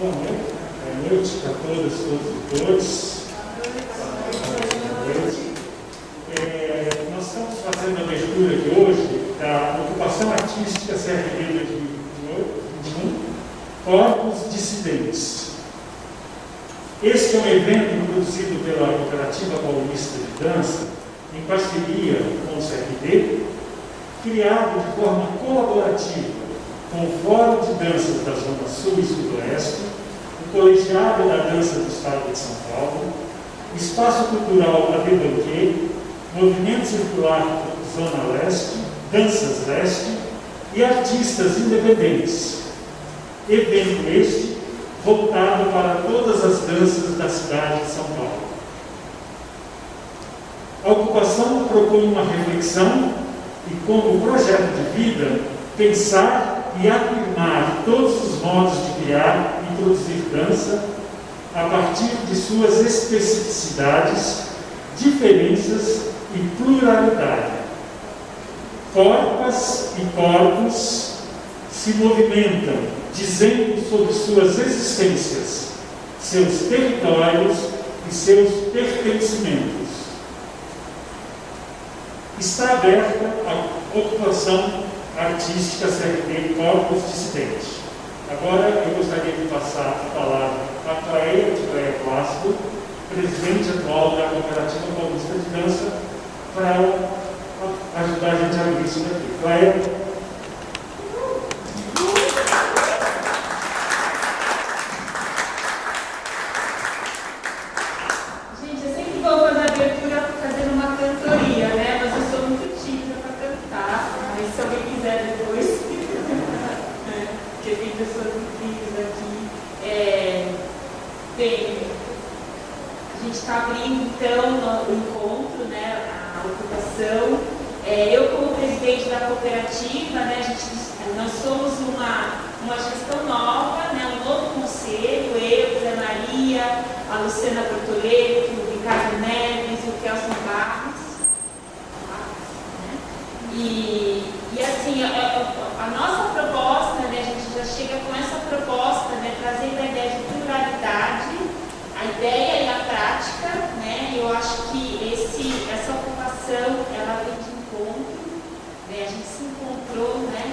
Boa noite a todas, todos e todos. Nós estamos fazendo a leitura de hoje da Ocupação Artística CRD 2021, Corpos Dissidentes. Este é um evento produzido pela Cooperativa Paulista de Dança, em parceria com o CRD, criado de forma colaborativa com o Fórum de Danças da Zona Sul e Sudoeste, o Colegiado da Dança do Estado de São Paulo, Espaço Cultural Adebanquê, Movimento Circular Zona Leste, Danças Leste e artistas independentes. Evento este voltado para todas as danças da cidade de São Paulo. A ocupação propõe uma reflexão e, como projeto de vida, pensar e afirmar todos os modos de criar e produzir dança a partir de suas especificidades, diferenças e pluralidade. Corpas e corpos se movimentam, dizendo sobre suas existências, seus territórios e seus pertencimentos. Está aberta a ocupação artística CRD Corpos Dissidentes. Agora eu gostaria de passar a palavra a Cléia Plácido, presidente atual da Cooperativa Paulista de Dança, para ela ajudar a gente a abrir isso daqui. Cléia. Está abrindo então o encontro, né, a ocupação. Eu, como presidente da cooperativa, né, nós somos uma gestão nova, né, um novo conselho, eu, Zé Maria, a Luciana Bortoleto, o Ricardo Neves e o Kelson Barros. Né? E assim, a nossa proposta, né, a gente já chega com essa proposta, né, trazendo a ideia de pluralidade, a ideia e a prática, né? Eu acho que essa ocupação, ela vem de encontro, né? A gente se encontrou, né,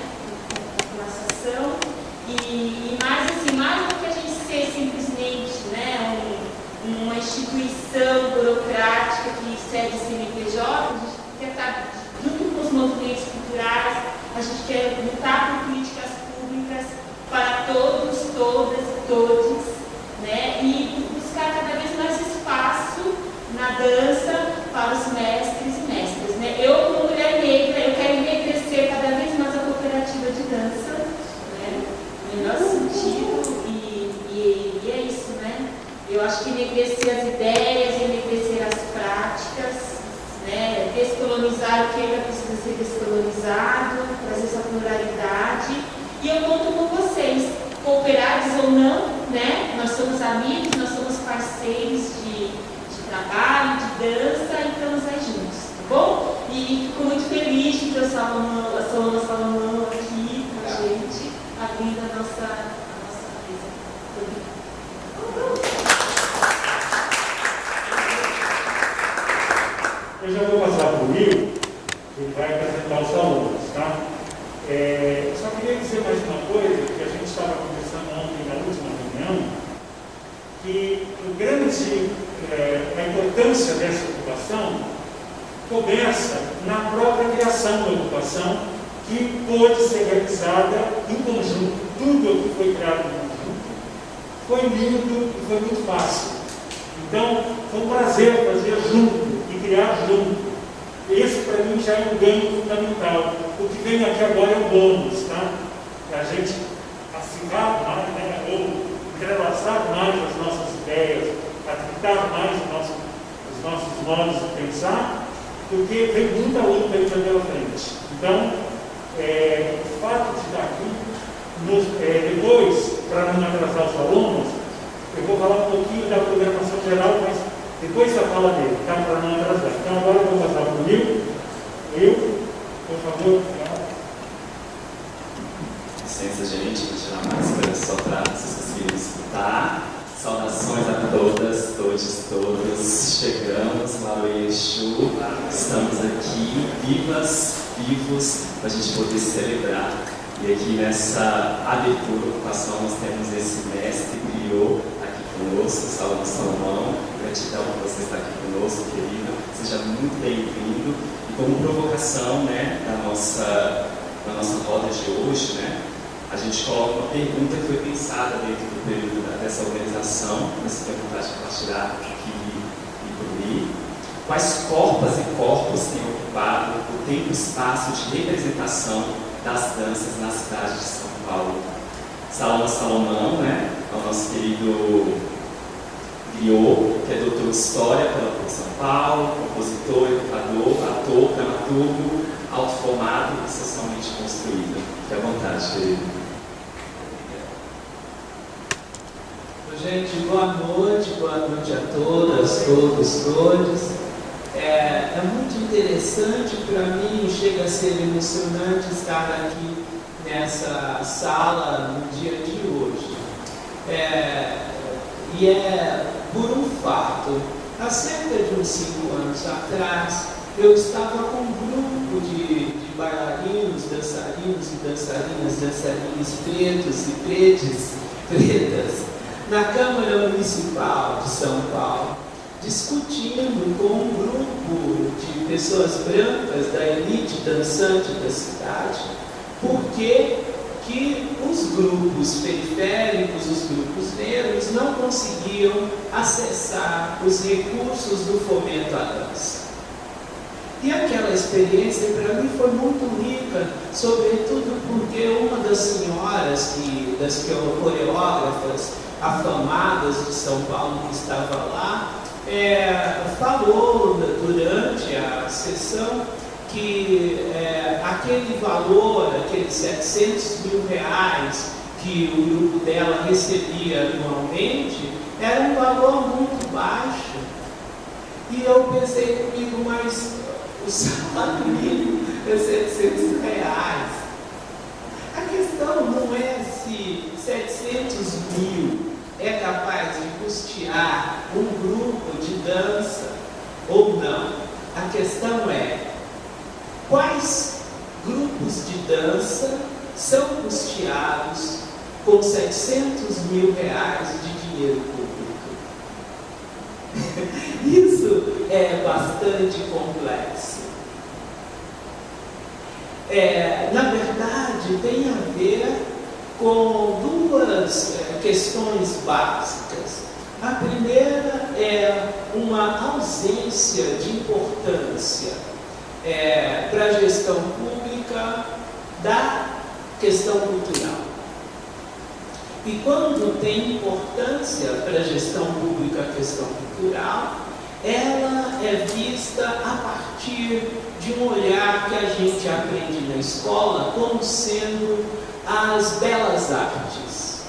com essa ação e mais do que a gente ser simplesmente, né, uma instituição burocrática que cede CNPJ, a gente quer estar junto com os movimentos culturais, a gente quer lutar por políticas públicas para todos, todas e todos, né? E buscar cada vez mais espaço na dança para os mestres e mestras, né? Eu, como mulher negra, eu quero enriquecer cada vez mais a cooperativa de dança, né? No melhor sentido, e é isso, né? Eu acho que enriquecer as ideias, enriquecer as práticas, né? Descolonizar o que ainda precisa ser descolonizado, trazer essa pluralidade, e eu conto com vocês, cooperados ou não, né? Nós somos amigos, nós somos parceiros de trabalho, de dança, e estamos aí juntos, tá bom? E fico muito feliz de ter a Solana Salomão aqui com a gente, abrindo a nossa mesa. Eu já vou passar para o Will, que vai apresentar os alunos, tá? Só queria dizer mais uma coisa, que a gente estava conversando ontem na última reunião, que a importância dessa ocupação começa na própria criação da ocupação, que pôde ser realizada em conjunto. Tudo o que foi criado em conjunto foi lindo e foi muito fácil. Então, foi um prazer fazer junto e criar junto. Esse, para mim, já é um ganho fundamental. O que vem aqui agora é o bônus, tá? Para a gente acirrar mais, né? Ou entrelaçar mais as nossas ideias, aplicar mais os nossos modos de pensar, porque vem muita luta aí pela frente. Então, o fato de estar aqui, depois, para não atrasar os alunos, eu vou falar um pouquinho da programação geral, mas depois da fala dele, tá? Para não atrasar. Então, agora eu vou passar para o Will, por favor. Licença, gente. deixa eu tirar a máscara só para vocês conseguirem escutar. Saudações a todas, todos. Chegamos, Laue Exu, estamos aqui, vivos, para a gente poder celebrar. E aqui nessa abertura, ocupação, nós temos esse mestre griot aqui conosco, Salomão. Gratidão por você estar aqui conosco, querido. Seja muito bem-vindo. E como provocação, né, da nossa roda de hoje, né, a gente coloca uma pergunta que foi pensada dentro do período dessa organização, você tem vontade de compartilhar aqui e por mim. Quais corpos e corpos têm ocupado o tempo e espaço de representação das danças na cidade de São Paulo? Salomão, né, é o nosso querido griot, que é doutor em História pela PUC São Paulo, compositor, educador, ator, dramaturgo, autoformado e socialmente construído. Fique à vontade, querido. Gente, boa noite a todas, todos. É muito interessante para mim, chega a ser emocionante estar aqui nessa sala no dia de hoje. E é por um fato. Há cerca de uns 5 anos atrás, eu estava com um grupo de bailarinos, dançarinos e dançarinas pretos e pretas, na Câmara Municipal de São Paulo, discutindo com um grupo de pessoas brancas da elite dançante da cidade, por que os grupos periféricos, os grupos negros, não conseguiam acessar os recursos do fomento à dança. E aquela experiência para mim foi muito rica, sobretudo porque uma das senhoras, das coreógrafas afamadas de São Paulo que estava lá, falou durante a sessão que aquele valor, aqueles 700 mil reais que o grupo dela recebia anualmente, era um valor muito baixo. E eu pensei comigo, mas o salário mínimo é 700 reais. A questão não é se 700 mil é capaz de custear um grupo de dança ou não. A questão é quais grupos de dança são custeados com 700 mil reais de dinheiro público. Isso é bastante complexo. Na verdade, tem a ver com duas questões básicas. A primeira é uma ausência de importância para a gestão pública da questão cultural. E quando tem importância para a gestão pública a questão cultural, ela é vista a partir de um olhar que a gente aprende na escola como sendo as belas artes.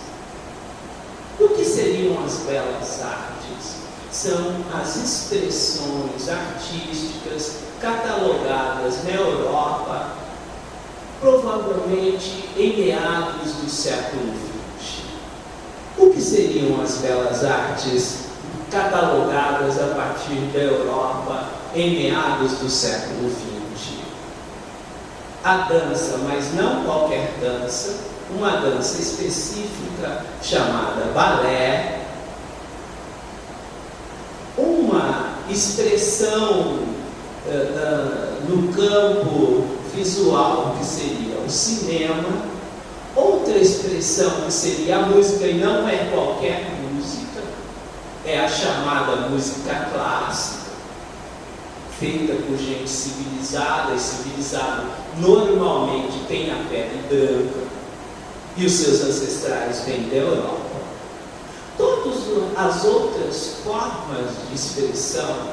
O que seriam as belas artes? São as expressões artísticas catalogadas na Europa, provavelmente em meados do século XX. O que seriam as belas artes catalogadas a partir da Europa em meados do século XX? A dança, mas não qualquer dança, uma dança específica chamada balé, uma expressão no campo visual que seria o cinema, outra expressão que seria a música, e não é qualquer música, é a chamada música clássica, feita por gente civilizada, e civilizado normalmente tem a pele branca, e os seus ancestrais vêm da Europa. Todas as outras formas de expressão,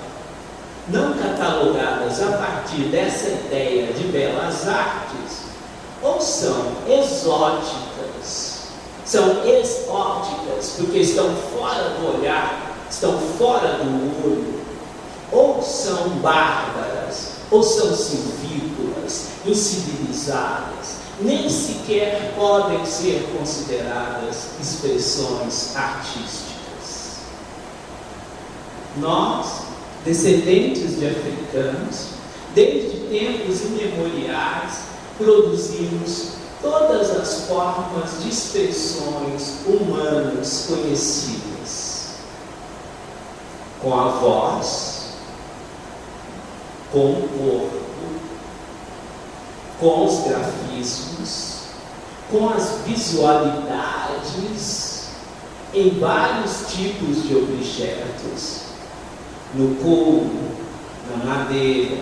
não catalogadas a partir dessa ideia de belas artes, ou são exóticas, são exóticas, porque estão fora do olhar, estão fora do olho, ou são bárbaras, ou são silvícolas, incivilizadas, nem sequer podem ser consideradas expressões artísticas. Nós, descendentes de africanos, desde tempos imemoriais, produzimos todas as formas de expressões humanas conhecidas, com a voz, com o corpo, com os grafismos, com as visualidades em vários tipos de objetos, no couro, na madeira,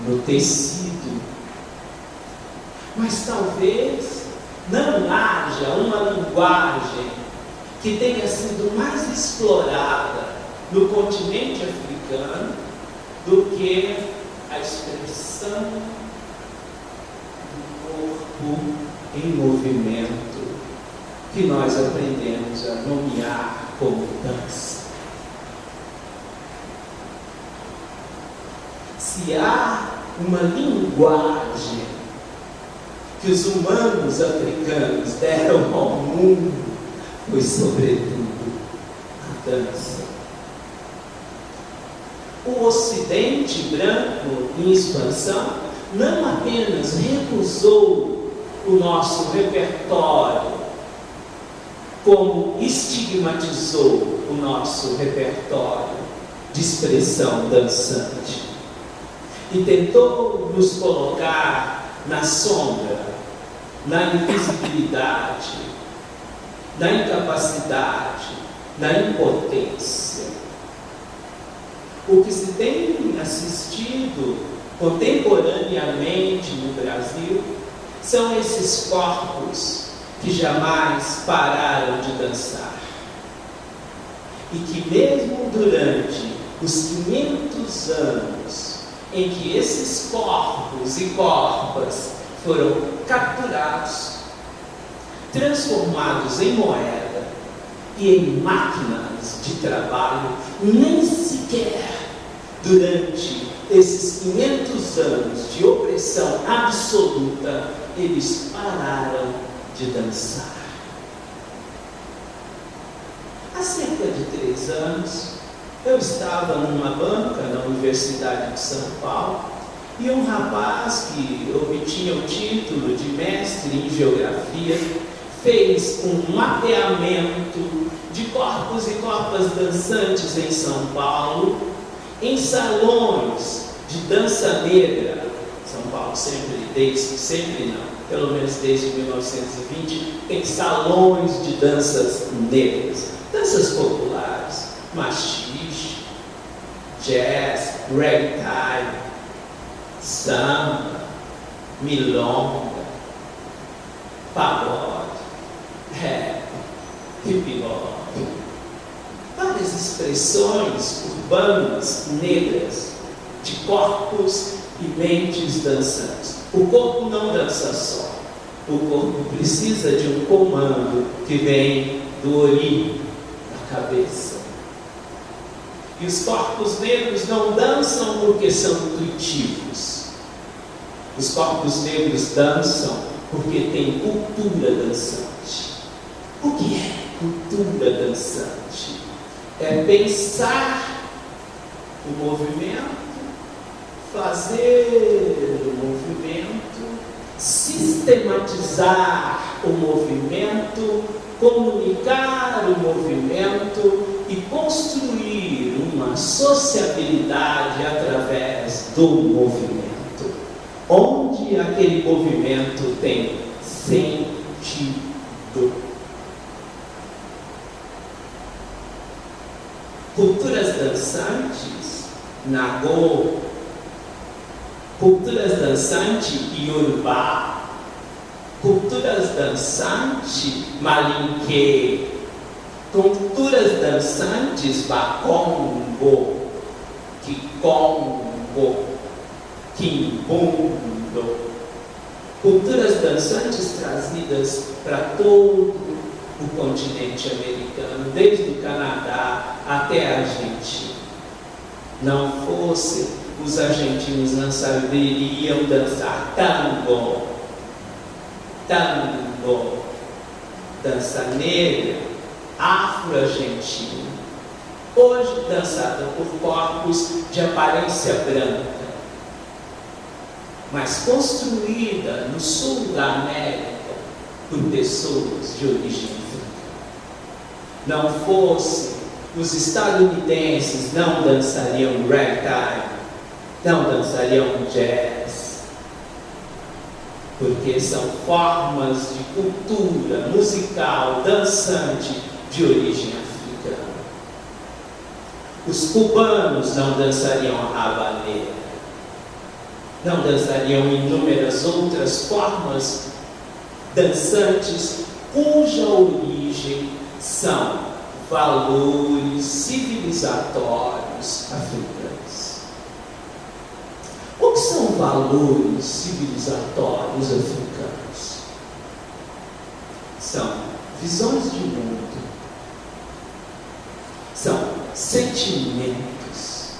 no tecido. Mas talvez não haja uma linguagem que tenha sido mais explorada no continente africano do que a expressão do corpo em movimento, que nós aprendemos a nomear como dança. Se há uma linguagem que os humanos africanos deram ao mundo, foi sobretudo a dança. O Ocidente branco em expansão não apenas recusou o nosso repertório, como estigmatizou o nosso repertório de expressão dançante e tentou nos colocar na sombra, na invisibilidade, na incapacidade, na impotência. O que se tem assistido contemporaneamente no Brasil são esses corpos que jamais pararam de dançar e que mesmo durante os 500 anos em que esses corpos e corpas foram capturados, transformados em moeda e em máquinas de trabalho, nem sequer durante esses 500 anos de opressão absoluta, eles pararam de dançar. Há cerca de 3 anos, eu estava numa banca na Universidade de São Paulo e um rapaz que obtinha o título de mestre em geografia fez um mapeamento de corpos e corpas dançantes em São Paulo, em salões de dança negra. São Paulo pelo menos desde 1920, tem salões de danças negras, danças populares, machixe, jazz, ragtime, samba, milonga, pagode, rap, hip hop, várias expressões urbanas negras de corpos e mentes dançantes. O corpo não dança só, o corpo precisa de um comando que vem do olho, da cabeça. E os corpos negros não dançam porque são intuitivos. Os corpos negros dançam porque tem cultura dançante. O que é cultura dançante? É pensar o movimento, fazer o movimento, sistematizar o movimento, comunicar o movimento e construir uma sociabilidade através do movimento, onde aquele movimento tem sentido. Culturas dançantes, Nagô, culturas dançantes Yorubá, culturas dançantes Malinquê, culturas dançantes Bakongo, Kikongo, Kimbundo, culturas dançantes trazidas para todo o continente americano, desde o Canadá até a Argentina. Não fosse os argentinos não saberiam dançar tango, tango, dança negra, afro-argentina, hoje dançada por corpos de aparência branca, mas construída no sul da América por pessoas de origem africana. Não fosse, os estadunidenses não dançariam ragtime, não dançariam jazz, porque são formas de cultura musical dançante de origem africana. Os cubanos não dançariam a habaneira, não dançariam inúmeras outras formas dançantes cuja origem são valores civilizatórios africanos. O que são valores civilizatórios africanos? São visões de mundo, são sentimentos,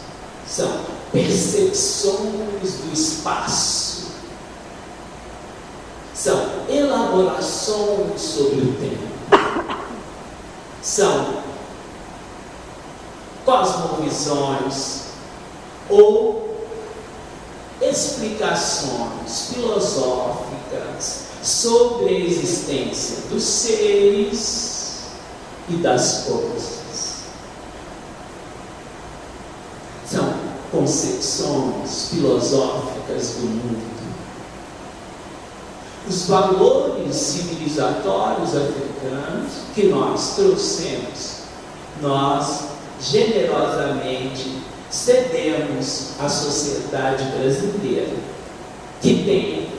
são percepções do espaço, são elaborações sobre o tempo, são cosmovisões ou explicações filosóficas sobre a existência dos seres e das coisas. São concepções filosóficas do mundo. Os valores civilizatórios africanos que nós trouxemos, nós generosamente cedemos à sociedade brasileira, que tem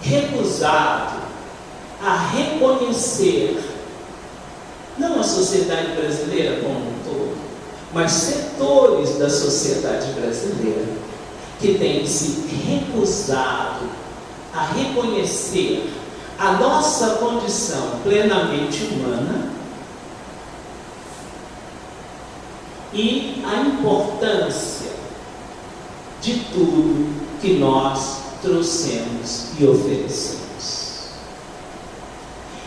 recusado a reconhecer, não a sociedade brasileira como um todo, mas setores da sociedade brasileira, que tem se recusado a reconhecer a nossa condição plenamente humana e a importância de tudo que nós trouxemos e oferecemos.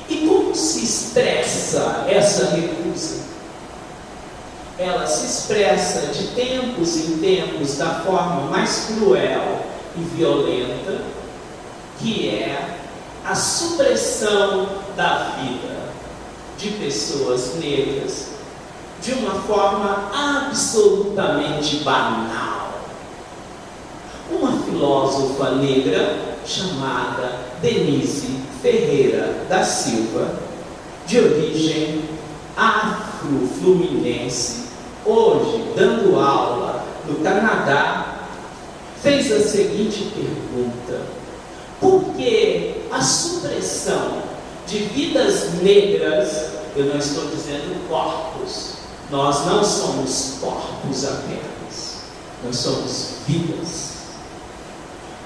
E como se expressa essa recusa? Ela se expressa de tempos em tempos da forma mais cruel e violenta, que é a supressão da vida de pessoas negras de uma forma absolutamente banal. Uma filósofa negra chamada Denise Ferreira da Silva, de origem afro-fluminense, hoje dando aula no Canadá, fez a seguinte pergunta: por que a supressão de vidas negras? Eu não estou dizendo corpos, nós não somos corpos apenas, nós somos vidas.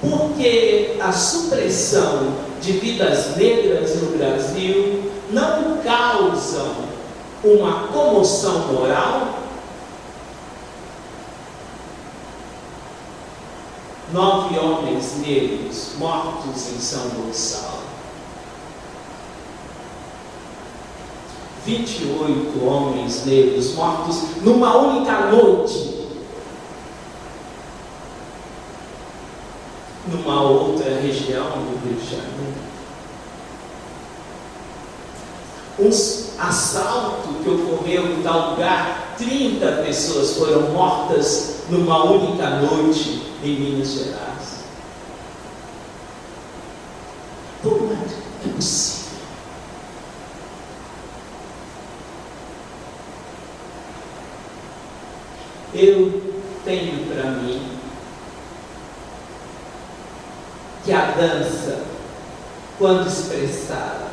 Por que a supressão de vidas negras no Brasil não causam uma comoção moral? 9 homens negros mortos em São Gonçalo, 28 homens negros mortos numa única noite, numa outra região do Rio de Janeiro. Um assalto que ocorreu em tal lugar, 30 pessoas foram mortas numa única noite em Minas Gerais. Como é possível? Eu tenho para mim que a dança, quando expressada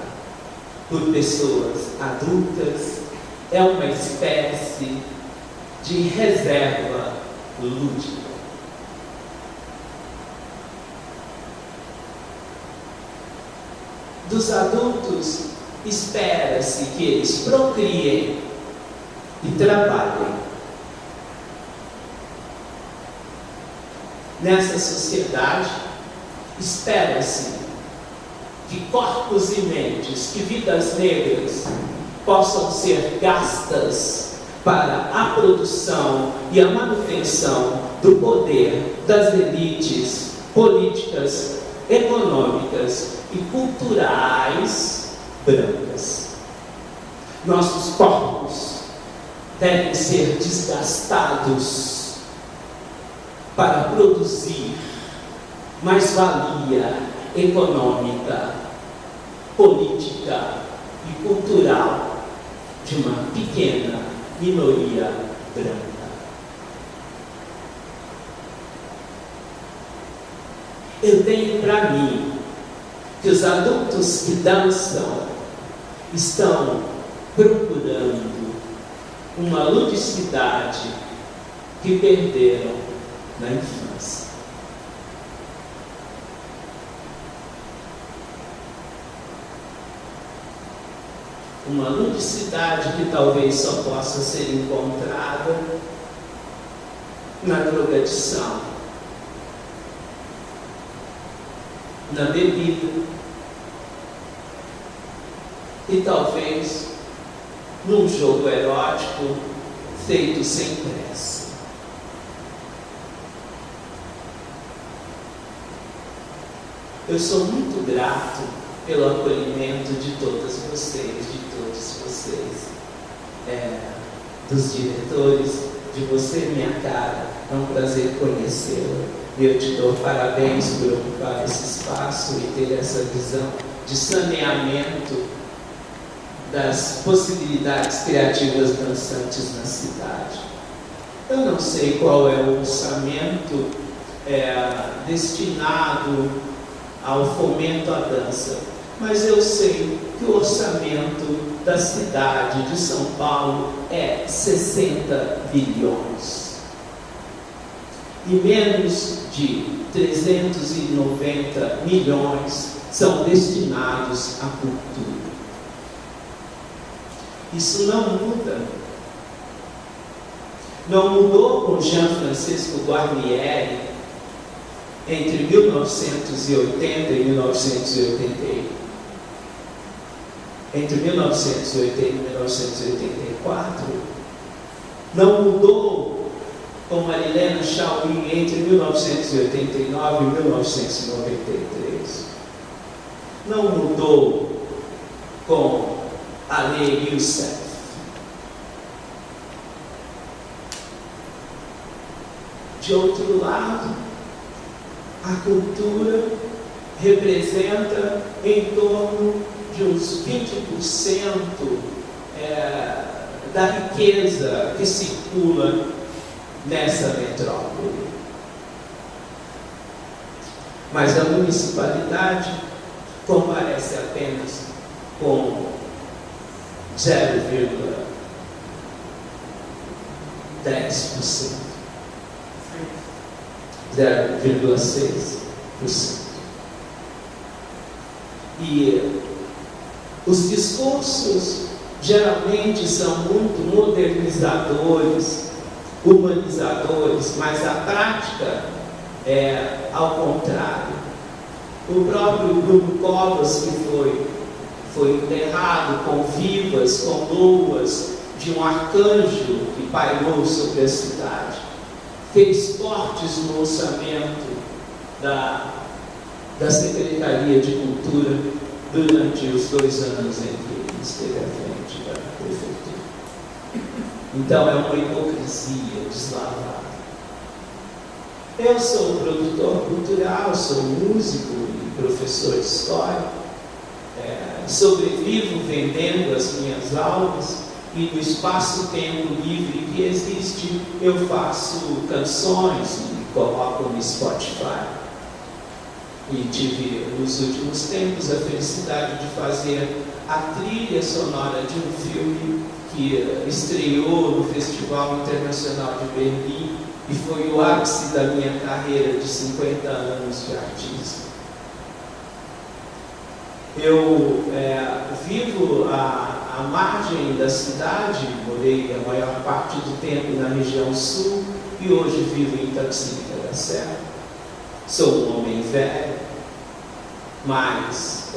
por pessoas adultas, é uma espécie de reserva lúdica. Dos adultos, espera-se que eles procriem e trabalhem. Nessa sociedade, espera-se que corpos e mentes, que vidas negras possam ser gastas para a produção e a manutenção do poder das elites políticas, econômicas e culturais brancas. Nossos corpos devem ser desgastados para produzir mais-valia econômica, política e cultural de uma pequena minoria branca. Eu tenho para mim que os adultos que dançam estão procurando uma ludicidade que perderam na infância. Uma ludicidade que talvez só possa ser encontrada na drogadição, na bebida e talvez num jogo erótico feito sem pressa. Eu sou muito grato pelo acolhimento de todas vocês, de todos vocês, dos diretores, de você, minha cara. É um prazer conhecê-la. E eu te dou parabéns por ocupar esse espaço e ter essa visão de saneamento das possibilidades criativas dançantes na cidade. Eu não sei qual é o orçamento destinado ao fomento à dança, mas eu sei que o orçamento da cidade de São Paulo é 60 bilhões. E menos de 390 milhões são destinados à cultura. Isso não muda. Não mudou com Jean Francisco Guarnieri entre 1980 e 1981. Entre 1980 e 1984. Não mudou com Marilena Chaui entre 1989 e 1993. Não mudou com Ale Youssef. De outro lado, a cultura representa em torno de uns 20% da riqueza que circula nessa metrópole. Mas a municipalidade comparece apenas com 0,10%. 0,6%. E os discursos geralmente são muito modernizadores, humanizadores, mas a prática é ao contrário. O próprio Bruno Covas, que foi enterrado com vivas, com loas de um arcanjo que pairou sobre a cidade, fez cortes no orçamento da Secretaria de Cultura durante os 2 anos em que ele esteve à frente da prefeitura. Então é uma hipocrisia deslavada. Eu sou produtor cultural, sou músico e professor de história, sobrevivo vendendo as minhas aulas. E no espaço-tempo livre que existe, eu faço canções e coloco no Spotify. E tive, nos últimos tempos, a felicidade de fazer a trilha sonora de um filme que estreou no Festival Internacional de Berlim e foi o ápice da minha carreira de 50 anos de artista. Eu vivo à margem da cidade, morei a maior parte do tempo na região sul e hoje vivo em Itapecerica da Serra. Sou um homem velho, mas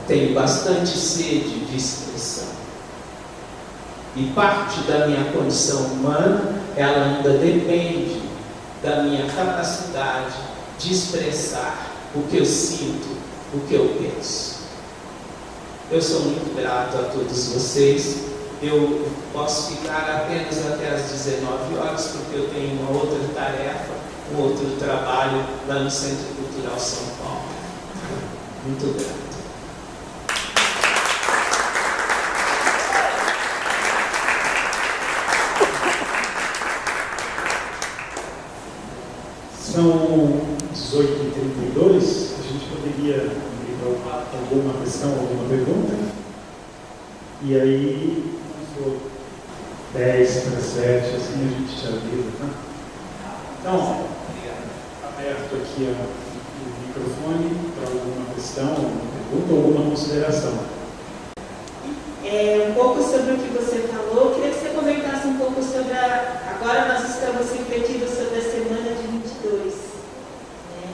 tenho bastante sede de expressão. E parte da minha condição humana, ela ainda depende da minha capacidade de expressar o que eu sinto, o que eu penso. Eu sou muito grato a todos vocês. Eu posso ficar apenas até às 19 horas, porque eu tenho uma outra tarefa, um outro trabalho lá no Centro Cultural São Paulo. Muito grato. São 18h32, a gente poderia abrir para alguma questão, alguma pergunta? E aí, se for 10 para 7, assim a gente te avisa, tá? Então, aberto aqui o microfone para alguma questão, alguma pergunta ou alguma consideração. Um pouco sobre o que você falou, eu queria que você comentasse um pouco sobre agora nós estamos refletindo sobre a semana de 22, né?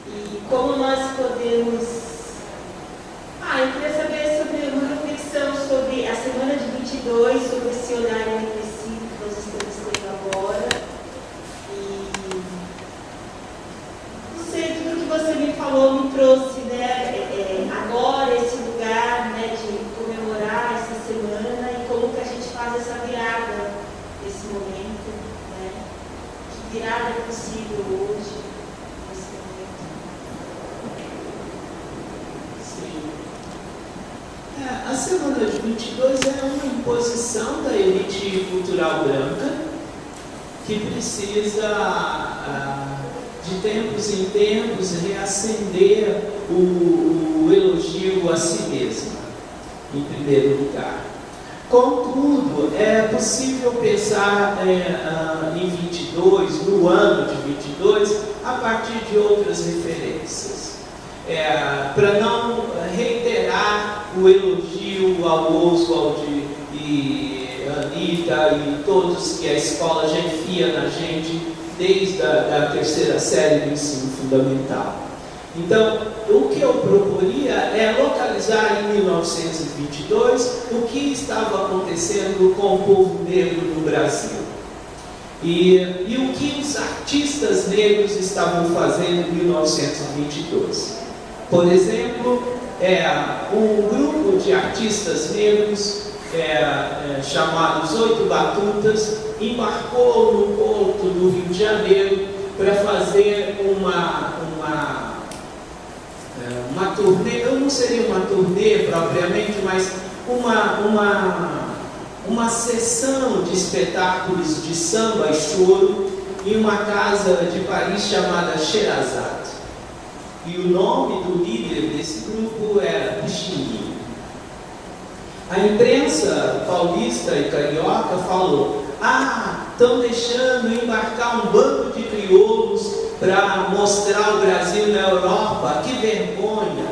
E como nós podemos... eu queria saber sobre uma reflexão sobre a semana de 22, sobre esse horário repressivo que nós estamos tendo agora. E não sei, tudo que você me falou me trouxe, né, agora esse lugar, né, de comemorar essa semana e como que a gente faz essa virada nesse momento, né? Que virada é possível hoje, nesse momento? Sim. A semana de 22 é uma imposição da elite cultural branca que precisa, de tempos em tempos, reacender o elogio a si mesma, em primeiro lugar. Contudo, é possível pensar em 22, no ano de 22, a partir de outras referências. Para não reiterar o elogio ao Oswald e Anitta e todos que a escola já enfia na gente desde a terceira série do ensino fundamental. Então, o que eu proporia é localizar em 1922 o que estava acontecendo com o povo negro no Brasil. E o que os artistas negros estavam fazendo em 1922. Por exemplo, um grupo de artistas negros chamados Oito Batutas embarcou no porto do Rio de Janeiro para fazer uma turnê. Não seria uma turnê propriamente, mas uma sessão de espetáculos de samba e choro em uma casa de Paris chamada Sherazade. E o nome do líder desse grupo era Pixinguinha. A imprensa paulista e carioca falou: estão deixando embarcar um bando de crioulos para mostrar o Brasil na Europa, que vergonha.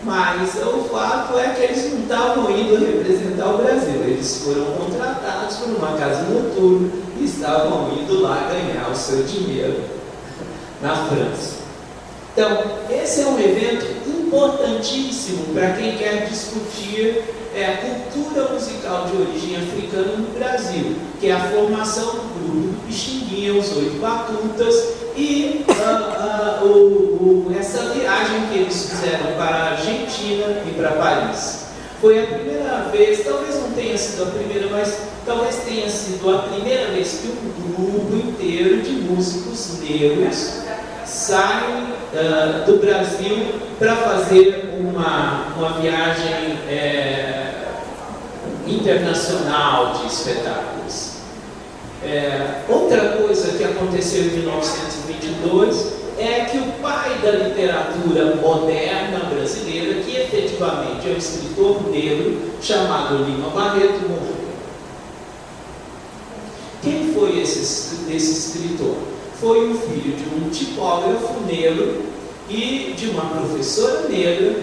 Mas o fato é que eles não estavam indo representar o Brasil, eles foram contratados por uma casa noturna e estavam indo lá ganhar o seu dinheiro na França. Então, esse é um evento importantíssimo para quem quer discutir a cultura musical de origem africana no Brasil, que é a formação do grupo do Pixinguinha, os Oito Batutas, e essa viagem que eles fizeram para a Argentina e para Paris. Foi a primeira vez, talvez não tenha sido a primeira, mas talvez tenha sido a primeira vez que um grupo inteiro de músicos negros saem do Brasil para fazer uma viagem internacional de espetáculos. Outra coisa que aconteceu em 1922 é que o pai da literatura moderna brasileira, que efetivamente é um escritor negro chamado Lima Barreto, morreu. Quem foi esse escritor? Foi o filho de um tipógrafo negro e de uma professora negra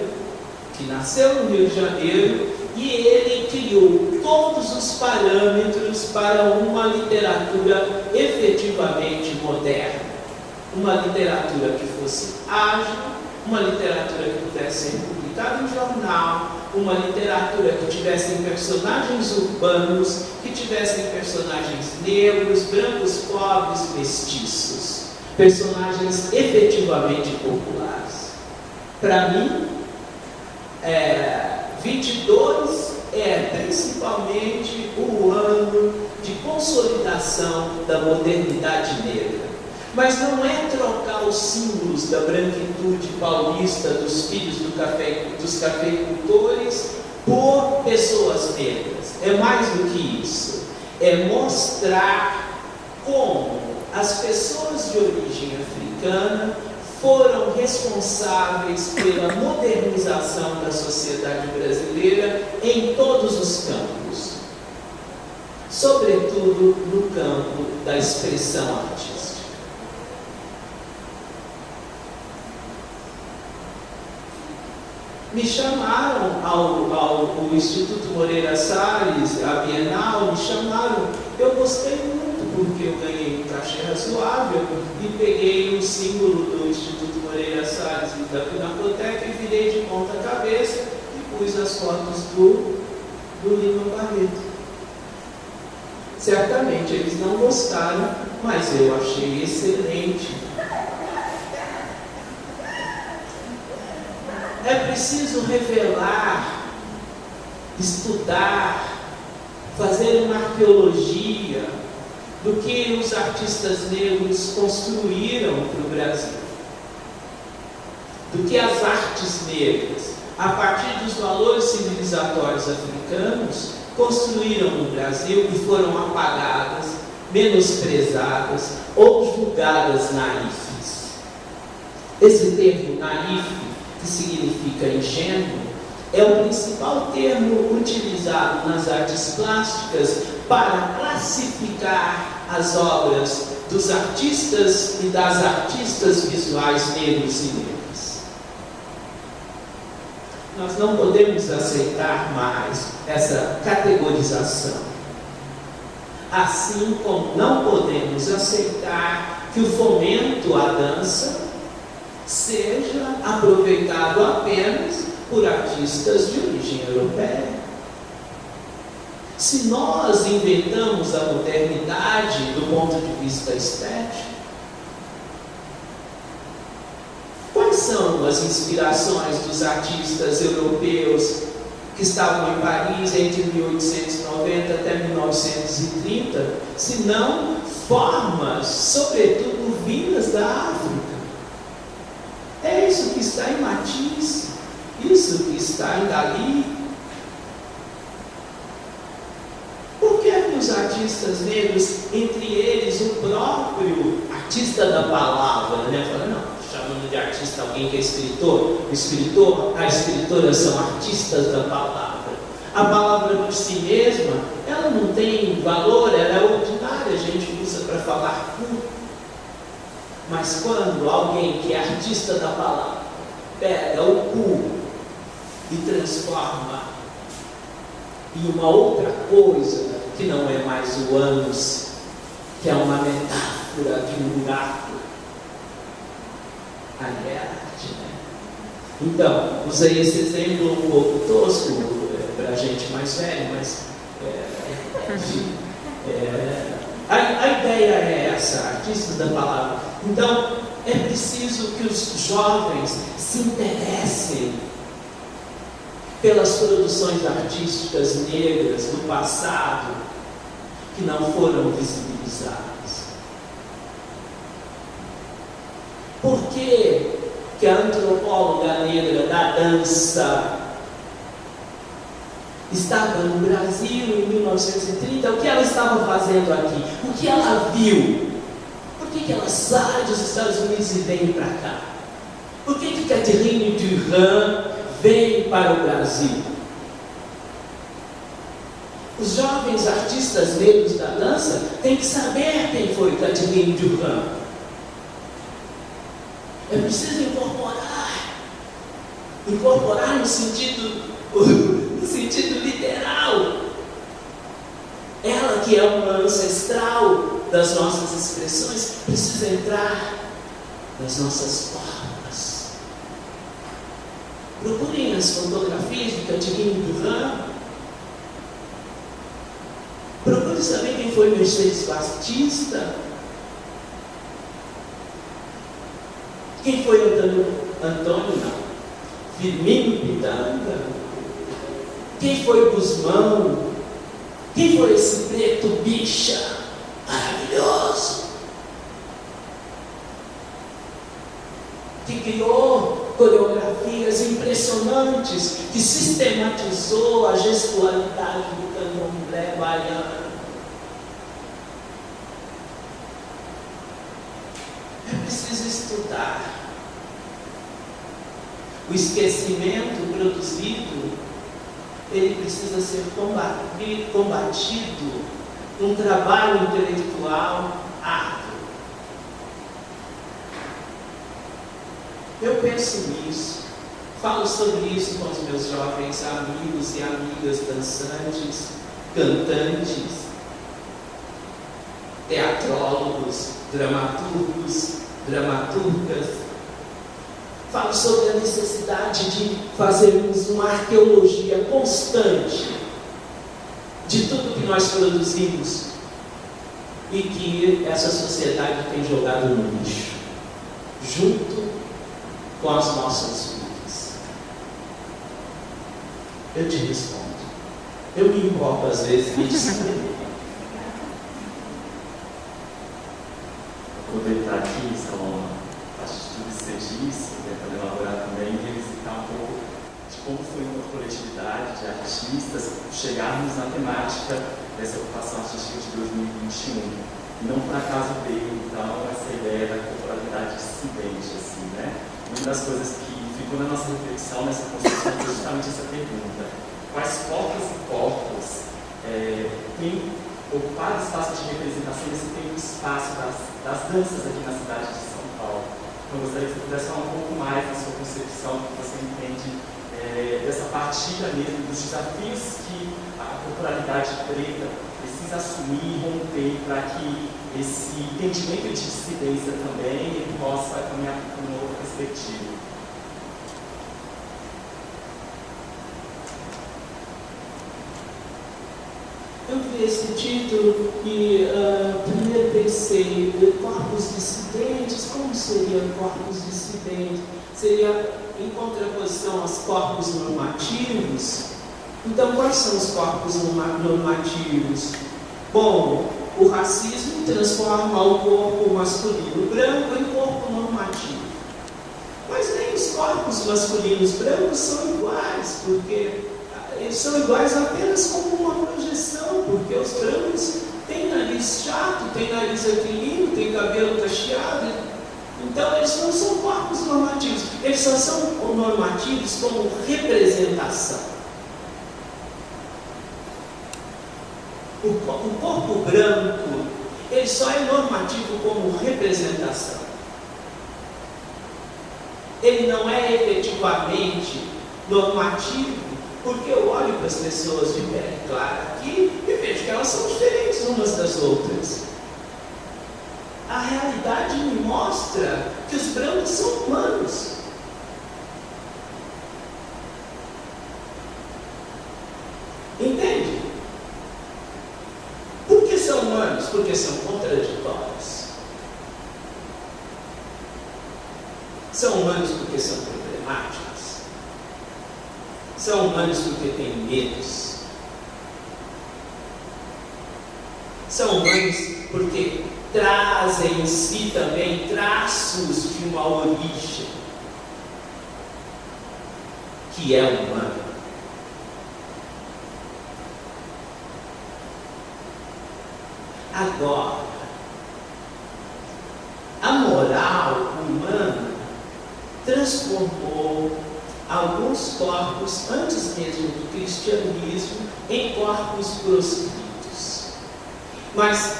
que nasceu no Rio de Janeiro, e ele criou todos os parâmetros para uma literatura efetivamente moderna. Uma literatura que fosse ágil, uma literatura que pudesse ser publicada em jornal, uma literatura que tivessem personagens urbanos, que tivessem personagens negros, brancos, pobres, mestiços, personagens efetivamente populares. Para mim, 22 é principalmente o ano de consolidação da modernidade negra. Mas não é trocar os símbolos da branquitude paulista dos filhos dos cafeicultores por pessoas negras. É mais do que isso. É mostrar como as pessoas de origem africana foram responsáveis pela modernização da sociedade brasileira em todos os campos, sobretudo no campo da expressão artística. Me chamaram ao Instituto Moreira Salles, a Bienal, me chamaram. Eu gostei muito porque eu ganhei um cachê razoável e peguei o símbolo do Instituto Moreira Salles da Pinacoteca e virei de ponta cabeça e pus as fotos do Lima Barreto. Certamente eles não gostaram, mas eu achei excelente. É preciso revelar, estudar, fazer uma arqueologia do que os artistas negros construíram para o Brasil. Do que as artes negras, a partir dos valores civilizatórios africanos, construíram no Brasil e foram apagadas, menosprezadas ou julgadas naifes. Esse termo naif, que significa ingênuo, é o principal termo utilizado nas artes plásticas para classificar as obras dos artistas e das artistas visuais negros e negras. Nós não podemos aceitar mais essa categorização. Assim como não podemos aceitar que o fomento à dança seja aproveitado apenas por artistas de origem europeia. Se nós inventamos a modernidade do ponto de vista estético, quais são as inspirações dos artistas europeus que estavam em Paris entre 1890 até 1930, se não formas, sobretudo vindas da África? É isso que está em Matisse, isso que está em Dalí. Por que os artistas negros, entre eles o próprio artista da palavra, fala, não, chamando de artista alguém que é escritor, a escritora são artistas da palavra. A palavra por si mesma, ela não tem valor, ela é ordinária, a gente usa para falar curto. Mas quando alguém que é artista da palavra pega o cu e transforma em uma outra coisa que não é mais o ânus, que é uma metáfora de um buraco, aí é arte, né? Então, usei esse exemplo um pouco tosco para a gente mais velha, mas enfim, a ideia é essa, artistas da palavra. Então, é preciso que os jovens se interessem pelas produções artísticas negras do passado que não foram visibilizadas. Por que a antropóloga negra da dança estava no Brasil em 1930? O que ela estava fazendo aqui? O que ela viu? Por que ela sai dos Estados Unidos e vem para cá? Por que Catherine Durand vem para o Brasil? Os jovens artistas negros da dança têm que saber quem foi Catherine Durand. É preciso incorporar no sentido literal. Ela que é uma ancestral das nossas expressões, precisa entrar nas nossas formas. Procurem as fotografias de Caterine Durand. Procure saber quem foi Mercedes Batista. Quem foi Firmino Pitanga? Quem foi Guzmão? Quem foi esse preto bicha maravilhoso? Que criou coreografias impressionantes, que sistematizou a gestualidade do candomblé baiano. É preciso estudar. O esquecimento produzido, ele precisa ser combatido com um trabalho intelectual árduo. Eu penso nisso, falo sobre isso com os meus jovens amigos e amigas dançantes, cantantes, teatrólogos, dramaturgos, dramaturgas. Falo sobre a necessidade de fazermos uma arqueologia constante de tudo que nós produzimos e que essa sociedade tem jogado no lixo, junto com as nossas vidas. Eu te respondo. Eu me importo às vezes nisso. Vou deitar aqui, Salomão. Acho que tudo que você disse, tentando elaborar também, e revisitar um pouco de como foi uma coletividade de artistas chegarmos na temática dessa ocupação artística de 2021. E não por acaso veio, então, essa ideia da corporalidade dissidente, assim, né? Uma das coisas que ficou na nossa reflexão, nessa construção, foi justamente essa pergunta. Quais corpos e corpos têm ocupado espaço de representação nesse tempo e espaço das danças aqui na cidade de São Paulo? Então, eu gostaria que você pudesse falar um pouco mais da sua concepção, que você entende dessa partilha mesmo, dos desafios que a corporalidade preta precisa assumir e romper para que esse entendimento de dissidência também ele possa caminhar para uma outra perspectiva. Eu vi esse título e primeiro pensei, corpos dissidentes, como seria corpos dissidentes? Seria em contraposição aos corpos normativos? Então, quais são os corpos normativos? Bom, o racismo transforma o corpo masculino branco em corpo normativo. Mas nem os corpos masculinos brancos são iguais, porque eles são iguais apenas como uma projeção, porque os brancos têm nariz chato, têm nariz aquilino, têm cabelo cacheado. Então eles não são corpos normativos, eles só são normativos como representação. O corpo branco, ele só é normativo como representação. Ele não é efetivamente normativo, porque eu olho para as pessoas de pele clara aqui e vejo que elas são diferentes umas das outras. A realidade me mostra que os brancos são humanos. Entende? Por que são humanos? Porque são contraditórios. São humanos porque são problemáticos. São humanos porque têm medos. São humanos porque trazem em si também traços de uma origem que é humana. Agora, a moral humana transformou alguns corpos, antes mesmo do cristianismo, em corpos proscritos. Mas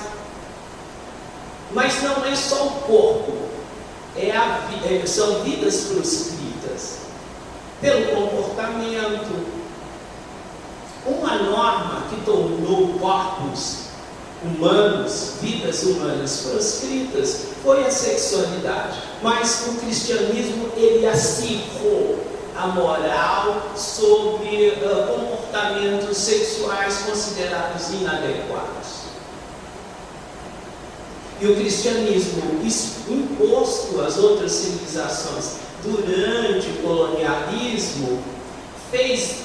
não é só o corpo, são vidas proscritas pelo comportamento. Uma norma que tornou corpos humanos, vidas humanas proscritas, foi a sexualidade. Mas o cristianismo, ele acirrou a moral, sobre comportamentos sexuais considerados inadequados. E o cristianismo, imposto às outras civilizações durante o colonialismo, fez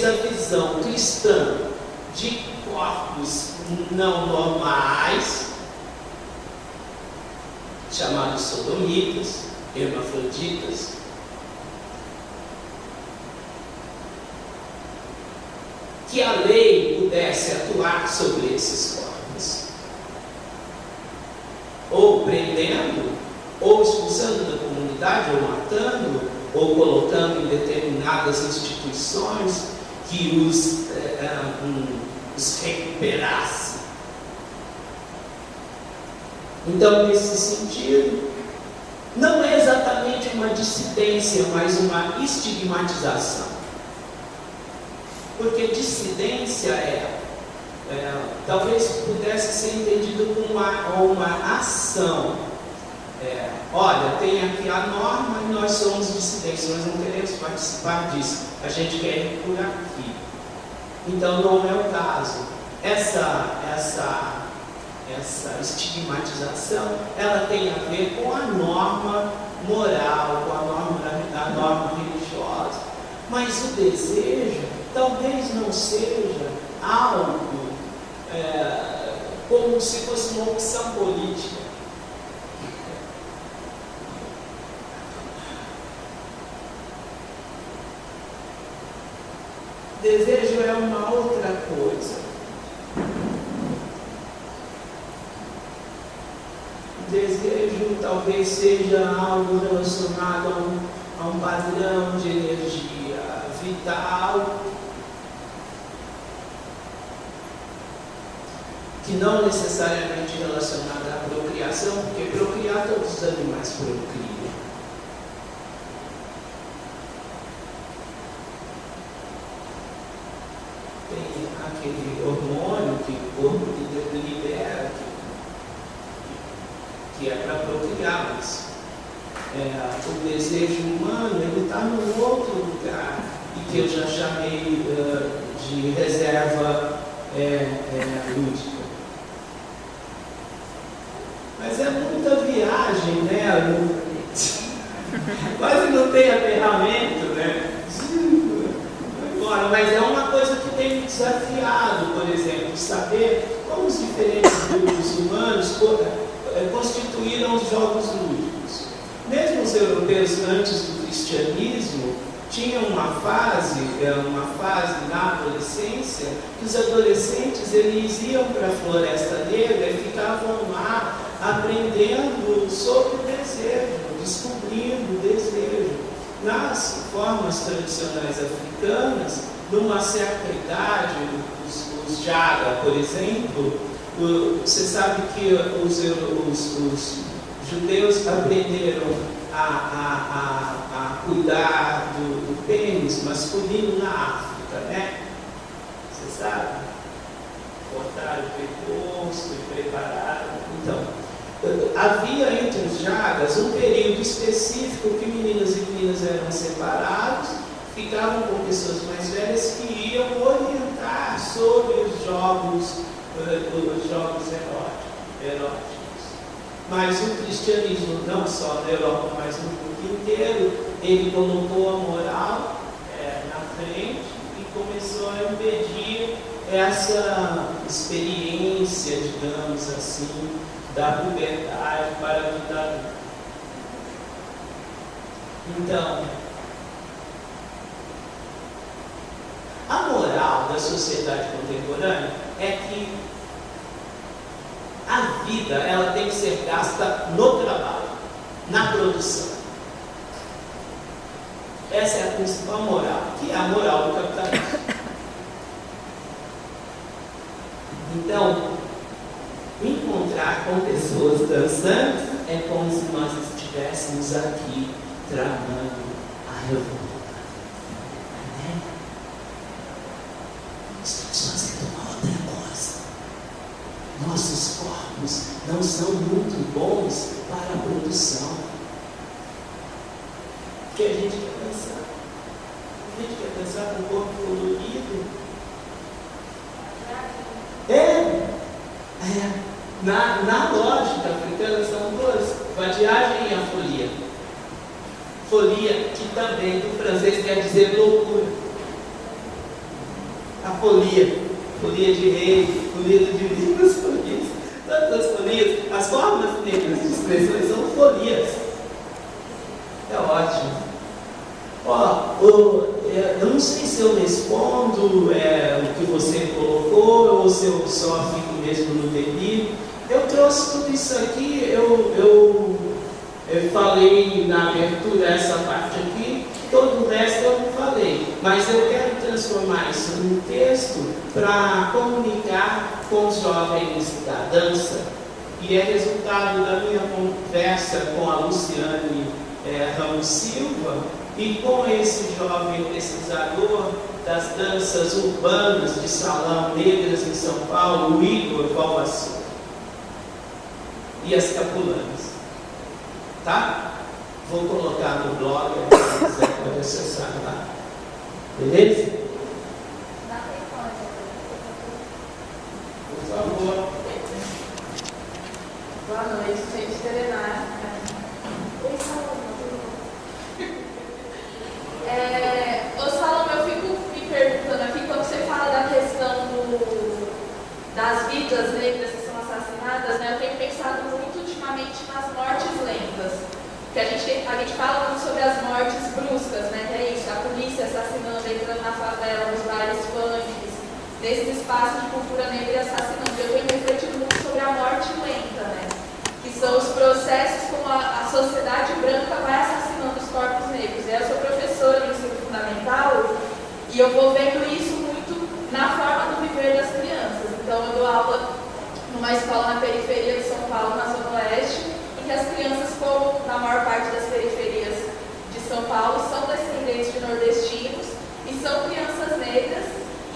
a visão cristã de corpos não normais, chamados sodomitas, hermafroditas, que a lei pudesse atuar sobre esses corpos, ou prendendo, ou expulsando da comunidade, ou matando, ou colocando em determinadas instituições que os recuperasse. Então, nesse sentido, não é exatamente uma dissidência, mas uma estigmatização. Porque dissidência talvez pudesse ser entendido como uma ação. Olha, tem aqui a norma e nós somos dissidentes, nós não queremos participar disso, a gente quer ir por aqui. Então não é o caso. Essa estigmatização, ela tem a ver com a norma moral, com a norma religiosa. Mas o desejo talvez não seja algo como se fosse uma opção política. Desejo é uma outra coisa. Desejo talvez seja algo relacionado a um padrão de energia vital que não necessariamente relacionado à procriação, porque procriar todos os animais procriam. Tem aquele hormônio que o corpo libera, que é para procriar, mas o desejo humano ele está num outro lugar, e que eu já chamei de reserva lúdica. Mas é muita viagem, né? Quase não tem aterramento, né? Mas é uma coisa que tem me desafiado, por exemplo, saber como os diferentes grupos humanos constituíram os jogos lúdicos. Mesmo os europeus, antes do cristianismo, tinham uma fase na adolescência, que os adolescentes eles iam para a Floresta Negra e ficavam lá aprendendo sobre o desejo, descobrindo o desejo. Nas formas tradicionais africanas, numa certa idade, os Jaga, por exemplo, você sabe que os judeus aprenderam a cuidar do pênis masculino na África, né? Você sabe? Cortaram o pescoço e prepararam. Então, havia entre os Jagas um período específico que meninas e meninas eram separados, ficavam com pessoas mais velhas que iam orientar sobre os jogos eróticos. Mas o cristianismo, não só na Europa, mas no mundo inteiro, ele colocou a moral na frente e começou a impedir essa experiência, digamos assim, da puberdade para a vida adulta. Então, a moral da sociedade contemporânea é que a vida ela tem que ser gasta no trabalho, na produção. Essa é a principal moral, que é a moral do capitalismo. Então, encontrar com pessoas dançantes é como se nós estivéssemos aqui tramando a revolta. Né? Estamos fazendo uma outra coisa. Nossos corpos não são muito bons para a produção. Porque a gente quer dançar. sabe, um corpo colorido. Na lógica africana são duas, vadiagem e a folia. Folia, que também do francês quer dizer loucura. A folia, folia de rei, folia de divinos, folias, todas as folias, as formas negras de expressões são folias. É ótimo. Eu não sei se eu respondo o que você colocou ou se eu só fico mesmo no delírio. Eu trouxe tudo isso aqui, eu falei na abertura essa parte aqui, todo o resto eu não falei, mas eu quero transformar isso num texto para comunicar com os jovens da dança, e é resultado da minha conversa com a Luciane Ramos Silva e com esse jovem pesquisador das danças urbanas de salão negras em São Paulo, o Igor Valvasson, e as capulanas. Tá? Vou colocar no blog, se quiser pode acessar lá. Beleza? Por favor. Boa noite, gente serenar. Ô Salomão, eu fico me perguntando aqui, quando você fala da questão das vidas negras que são assassinadas, né, eu tenho pensado muito ultimamente nas mortes lentas. Porque a gente fala muito sobre as mortes bruscas, né, que é isso, a polícia assassinando, entrando na favela, nos bares funks, nesses espaços de cultura negra e assassinando. Eu tenho refletido muito sobre a morte lenta, né, que são os processos como a sociedade branca vai assassinando os corpos negros. Eu sou professora de ensino fundamental e eu vou vendo isso muito na forma do viver das crianças. Então eu dou aula numa escola na periferia de São Paulo, na Zona Oeste, em que as crianças, como na maior parte das periferias de São Paulo, são descendentes de nordestinos e são crianças negras,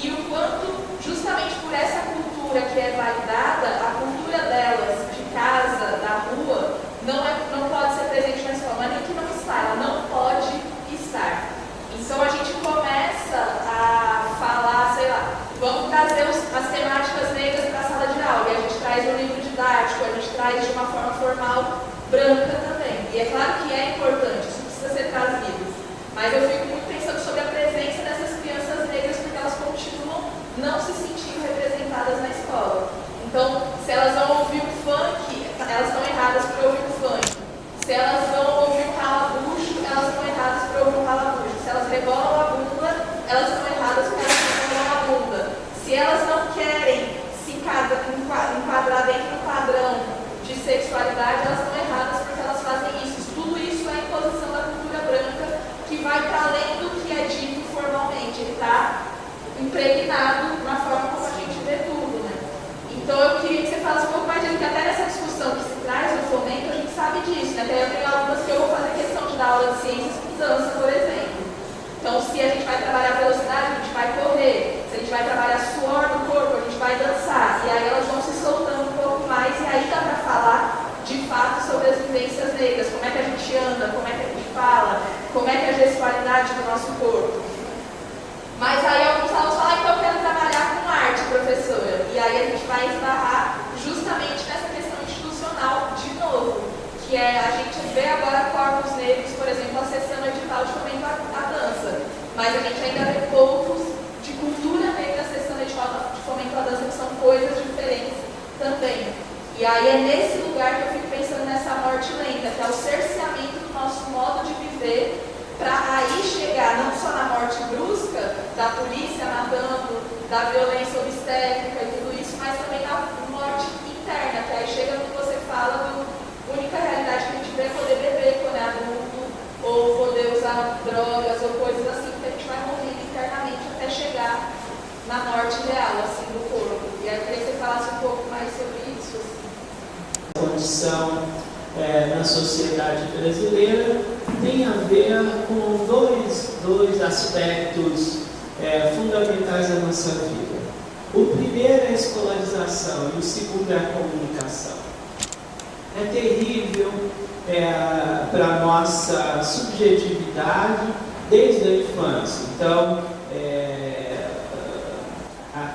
e o quanto, justamente por essa cultura que é validada, a cultura delas, de casa, da rua, não pode ser presente na escola, mas nem que não está, ela não pode estar. Então a gente começa a falar, sei lá, vamos trazer as temáticas negras para a sala de aula, e a gente traz um livro didático, a gente traz de uma forma formal branca também. E é claro que é importante, isso precisa ser trazido. Mas eu fico muito pensando sobre a presença dessas crianças negras, porque elas continuam não se sentindo representadas na escola. Então, se elas vão ouvir o funk, elas estão erradas para ouvir o funk. Se elas vão ouvir o calabucho, elas estão erradas para ouvir o calabucho. Se elas rebolam a bunda, elas estão erradas porque elas rebolam a bunda. Se elas não querem se enquadrar dentro do padrão de sexualidade, elas estão erradas porque elas fazem isso. Tudo isso é a imposição da cultura branca, que vai para além do que é dito formalmente. Ele está impregnado na forma como a gente vê tudo, né? Então eu queria que você falasse um pouco mais disso, porque até nessa discussão que se traz no fomento, a gente sabe disso, né? Que eu tenho alunas que eu vou fazer questão de dar aula de ciências com dança, por exemplo. Então, se a gente vai trabalhar velocidade, a gente vai correr. Se a gente vai trabalhar suor no corpo, a gente vai dançar. E aí elas vão se soltando um pouco mais, e aí dá para falar de fato sobre as vivências negras, como é que a gente anda, como é que a gente fala, como é que é a gestualidade do nosso corpo. Mas aí alguns alunos falam, então eu quero trabalhar com arte, professora. E aí a gente vai esbarrar justamente nessa questão institucional de novo, que é a gente vê agora corpos negros, por exemplo, acessando o edital de fomento à dança, mas a gente ainda vê poucos de cultura negra acessando o edital de fomento à dança, que são coisas diferentes também. E aí é nesse lugar que eu fico pensando nessa morte lenta, que é o cerceamento do nosso modo de viver, para aí chegar não só na morte brusca, da polícia matando, da violência obstétrica e tudo isso, mas também na morte interna, que aí chega no que você fala do única realidade que a gente vê é poder beber quando é adulto, ou poder usar drogas ou coisas assim, que a gente vai morrendo internamente até chegar na morte real, assim, do corpo. E aí eu queria que você falasse um pouco mais sobre isso. A condição na sociedade brasileira tem a ver com dois aspectos fundamentais da nossa vida. O primeiro é a escolarização e o segundo é a comunicação. É terrível para a nossa subjetividade desde a infância. Então,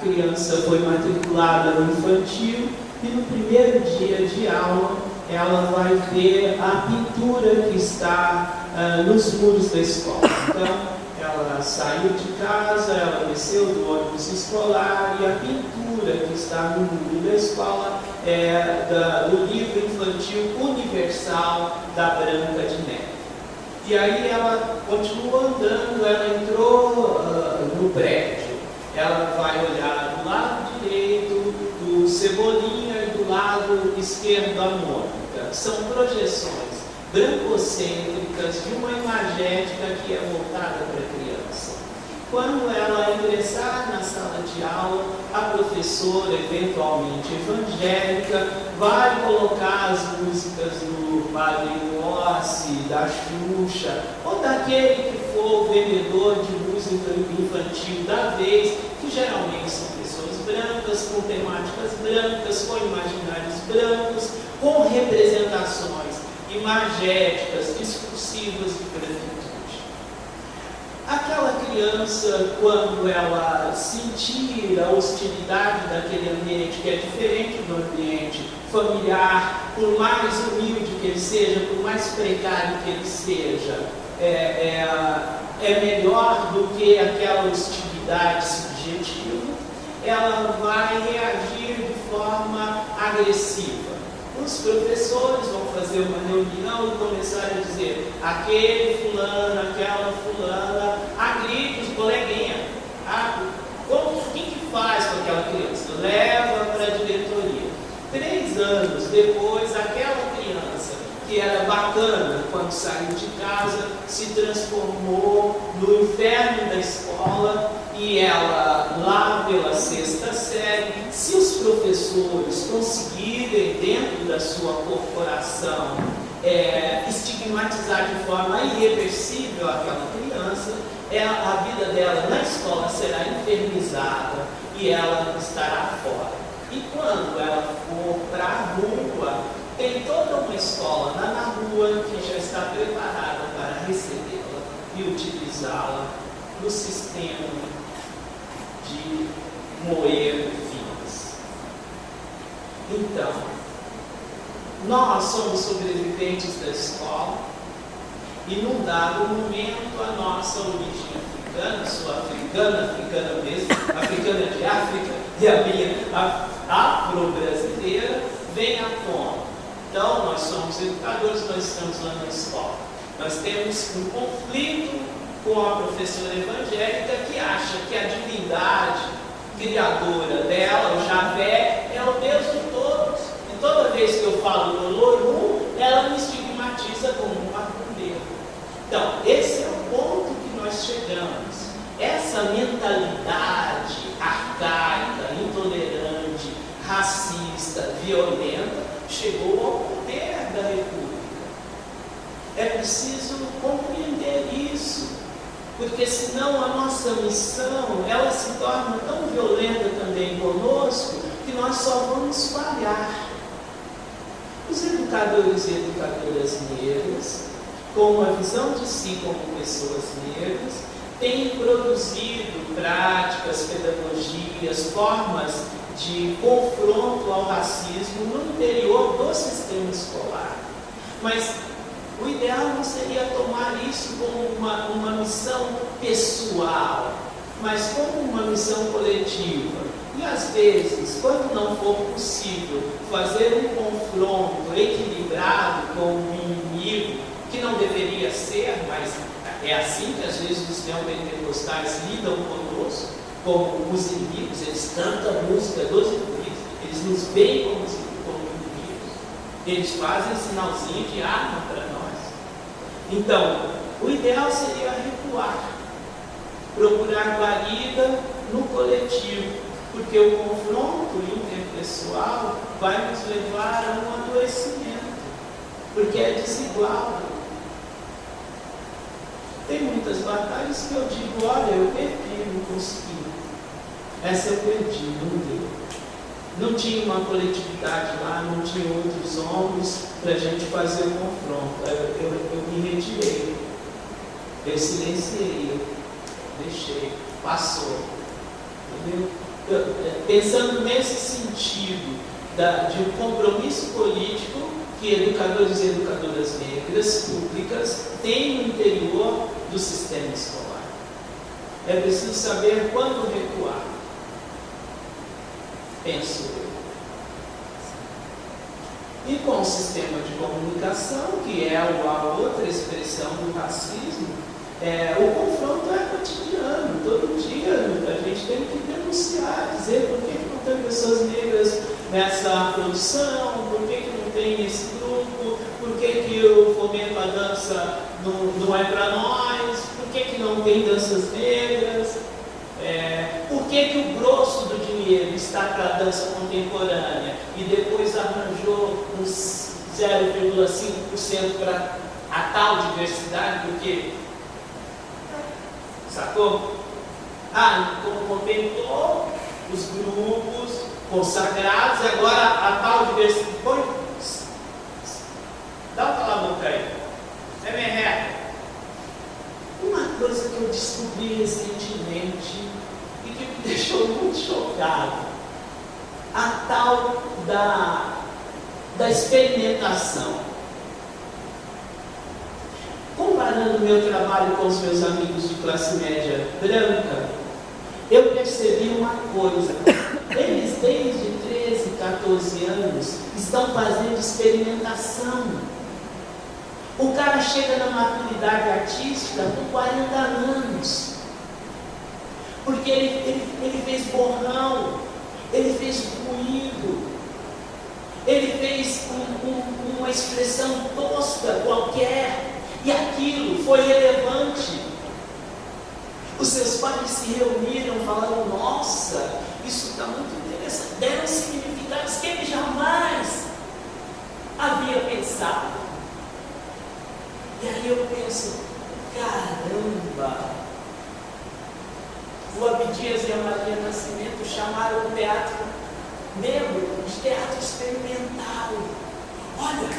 criança foi matriculada no infantil e no primeiro dia de aula ela vai ver a pintura que está nos muros da escola. Então, ela saiu de casa, ela desceu do ônibus escolar e a pintura que está no muro da escola é do livro infantil universal da Branca de Neve. E aí ela continuou andando, ela entrou no prédio. Ela vai olhar do lado direito do Cebolinha e do lado esquerdo a Mônica. São projeções brancocêntricas de uma imagética que é voltada para a criança. Quando ela ingressar na sala de aula, a professora, eventualmente evangélica, vai colocar as músicas do Padre Rossi, da Xuxa, ou daquele que for o vendedor de música infantil da vez, que geralmente são pessoas brancas, com temáticas brancas, com imaginários brancos, com representações imagéticas, discursivas de branquitude. Aquela criança, quando ela sentir a hostilidade daquele ambiente, que é diferente do ambiente familiar, por mais humilde que ele seja, por mais precário que ele seja, é melhor do que aquela hostilidade subjetiva, ela vai reagir de forma agressiva. Os professores vão fazer uma reunião e começar a dizer: aquele fulano, aquela fulana agride os coleguinhas. O que faz com aquela criança? Leva para a diretoria. 3 anos depois, aquela criança que era bacana quando saiu de casa se transformou no inferno da escola e ela, lá pela 6ª série, se os professores conseguirem, dentro da sua corporação, estigmatizar de forma irreversível aquela criança, a vida dela na escola será infernizada e ela estará fora. E quando ela for para a rua, tem toda uma escola lá na rua que já está preparada para recebê-la e utilizá-la no sistema de moer vidas. Então, nós somos sobreviventes da escola e num dado momento a nossa origem africana, sou africana mesmo, africana de África, e a minha afro-brasileira vem à tona. Então, nós somos educadores, nós estamos lá na escola. Nós temos um conflito com a professora evangélica que acha que a divindade criadora dela, o Javé, é o Deus de todos. E toda vez que eu falo do Loru, ela me estigmatiza como um macumbeiro. Então, esse é o ponto que nós chegamos. Essa mentalidade arcaica, intolerante, racista, violenta, chegou ao poder da República. É preciso compreender isso, porque senão a nossa missão, ela se torna tão violenta também conosco, que nós só vamos falhar. Os educadores e educadoras negras, com uma visão de si como pessoas negras, têm produzido práticas, pedagogias, formas de confronto ao racismo no interior do sistema escolar. Mas o ideal não seria tomar isso como uma missão pessoal, mas como uma missão coletiva. E às vezes, quando não for possível fazer um confronto equilibrado com um inimigo, que não deveria ser, mas é assim que às vezes os neopentecostais lidam conosco, como os inimigos. Eles cantam a música dos inimigos, eles nos veem como inimigos, eles fazem sinalzinho de arma para nós. Então, o ideal seria recuar, procurar guarida no coletivo, porque o confronto interpessoal vai nos levar a um adoecimento, porque é desigual. Tem muitas batalhas que eu digo: olha, eu perdi, não consegui. Essa eu perdi, não deu. Não tinha uma coletividade lá, não tinha outros ombros para a gente fazer o confronto. Eu me retirei, eu silenciei, eu deixei, passou. Entendeu? pensando nesse sentido de um compromisso político que educadores e educadoras negras públicas têm no interior do sistema escolar. É preciso saber quando recuar, penso eu. E com o sistema de comunicação, que é a outra expressão do racismo, o confronto é cotidiano. Todo dia a gente tem que denunciar, dizer por que não tem pessoas negras nessa produção, por que não tem esse grupo, por que o fomento à dança não é para nós, por que não tem danças negras, por que o grosso do dinheiro está para a dança contemporânea e depois arranjou uns 0,5% para a tal diversidade, porque, sacou? Contemplou os grupos consagrados e agora a tal diversidade. Dá um cala-boca aí. É merreca. Uma coisa que eu descobri recentemente e que me deixou muito chocado, a tal da experimentação. Comparando o meu trabalho com os meus amigos de classe média branca, eu percebi uma coisa. Eles, desde 13, 14 anos, estão fazendo experimentação. O cara chega na maturidade artística com 40 anos. Porque ele fez borrão, ele fez ruído, ele fez uma expressão tosca qualquer, e aquilo foi relevante. Os seus pais se reuniram e falaram: nossa, isso está muito interessante. Deram significados que ele jamais havia pensado. E aí eu penso: caramba, o Abdias e a Maria Nascimento chamaram o teatro negro de teatro experimental. Olha,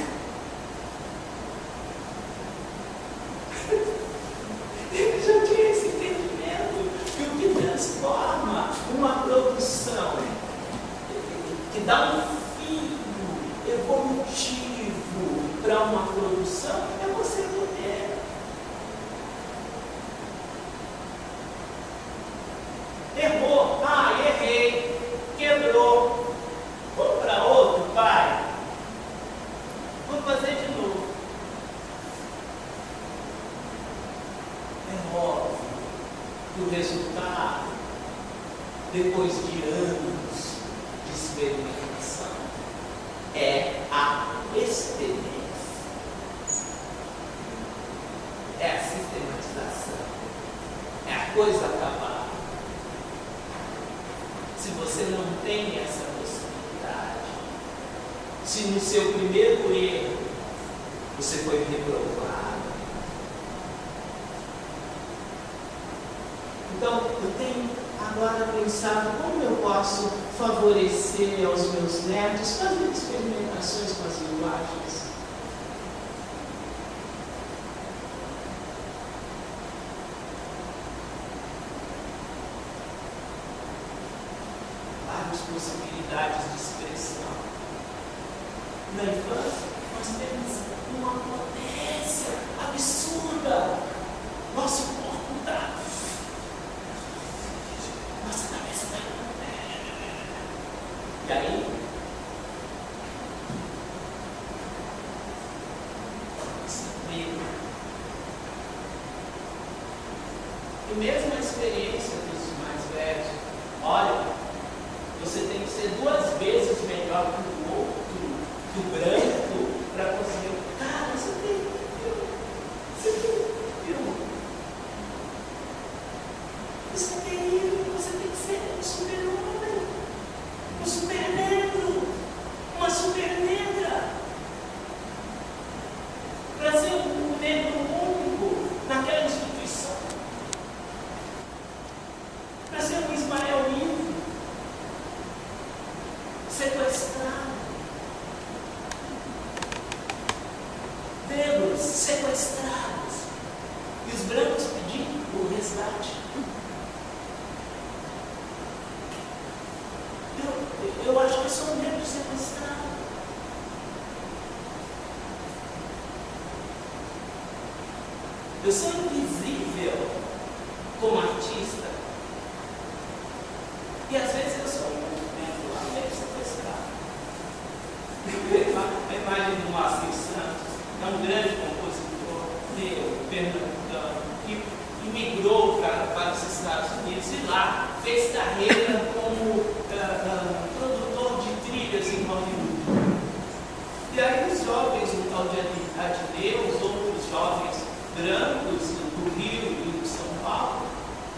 ele já tinha esse entendimento que o que transforma uma produção, que dá um fio evolutivo para uma produção, é você poder. Errou, errei, quebrou, vou para outro, pai, vou fazer de novo. É óbvio que o resultado, depois de anos de experimentação, é a experiência, é a sistematização, é a coisa acabada. Se você não tem essa possibilidade, se no seu primeiro erro você foi reprovado, então eu tenho agora pensado como eu posso favorecer aos meus netos fazer experimentações com as linguagens. Várias possibilidades de expressão. Na infância, nós temos uma potência absurda. Nosso corpo está. Nossa cabeça está. E aí? E mesmo a experiência dos mais velhos, olha, você tem que ser 2 vezes melhor que o outro, que o branco, para conseguir. Cara, você tem filme. Isso é terrível, você tem que ser um super-homem, um super-negro, uma super-negra. Para ser um negro único naquela instituição. Para ser um Ismael Ivo, sequestrado. Negros sequestrados. E os brancos pedindo o resgate. Eu sou invisível como artista. E às vezes eu sou um movimento lá meio sequestrado. A imagem do Moacir Santos é um grande compositor pernambucano que imigrou para os Estados Unidos e lá fez carreira como produtor de trilhas em Hollywood. E aí os jovens, um tal de Adileu, os outros jovens brancos do Rio e de São Paulo,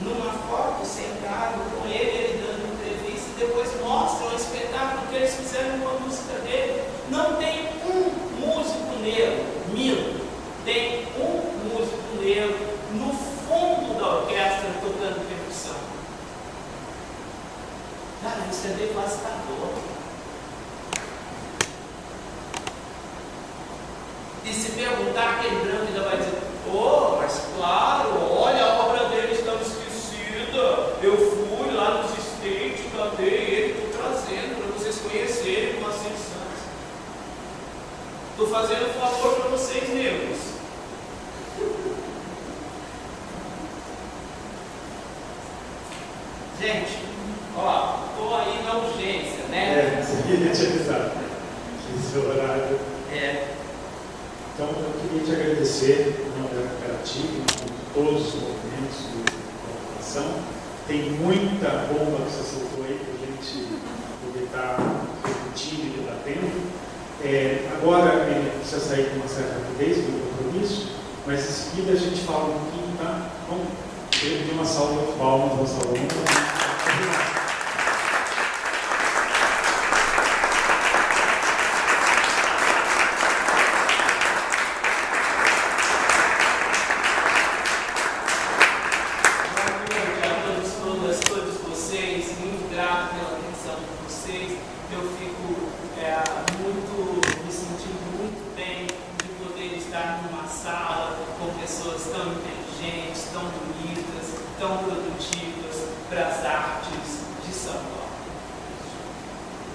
numa foto sentado com ele dando entrevista, e depois mostram o espetáculo que eles fizeram com a música dele. Não tem um músico negro, minto, tem um músico negro no fundo da orquestra tocando percussão. Cara, isso é devastador. E se perguntar, aquele branco ainda vai dizer: oh, mas claro, olha, a obra dele estava esquecida. Eu fui lá nos States, cantei ele, estou trazendo para vocês conhecerem o Moacir Santos. Estou fazendo um favor para vocês, negros. Gente, ó, estou aí na urgência, né? Você queria te avisar. Esse horário. Então, eu queria te agradecer em nome da cooperativa, com todos os movimentos de colaboração. Tem muita bomba que você soltou aí para a gente poder estar repetindo e debatendo. Agora, ele precisa sair com uma certa rapidez do compromisso, mas em seguida a gente fala um pouquinho, tá? Vamos ter uma salva de palmas aos alunos.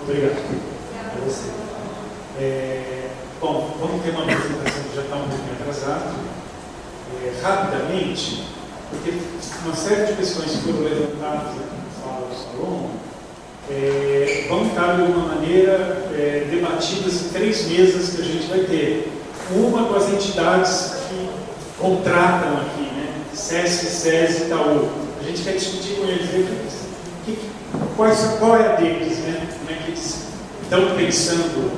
Obrigado. A você. Bom, vamos ter uma apresentação que já está um pouquinho atrasada. Rapidamente, porque uma série de questões que foram levantadas aqui na fala do salão vão estar de alguma maneira debatidas em 3 mesas que a gente vai ter. Uma com as entidades que contratam aqui, né? SESC, SESI e Itaú. A gente quer discutir com eles qual é a deles, né? Como é que eles estão pensando,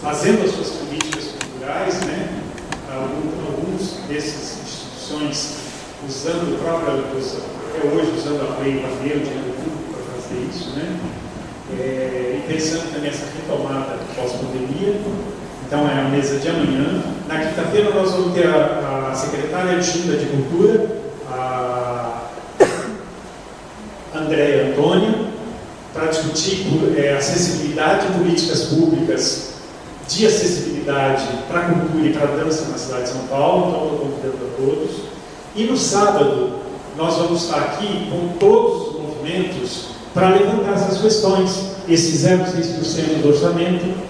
fazendo as suas políticas culturais, né? Alguns dessas instituições usando até hoje usando a lei Bandeira, o dinheiro público para fazer isso, né? E pensando também nessa retomada pós-pandemia. Então é a mesa de amanhã. Na quinta-feira nós vamos ter a secretária adjunta de Cultura, a Andréia Antônia, para discutir acessibilidade e políticas públicas de acessibilidade para a cultura e para a dança na cidade de São Paulo. Então estou convidando a todos. E no sábado nós vamos estar aqui com todos os movimentos para levantar essas questões. Esse 0,6% do orçamento,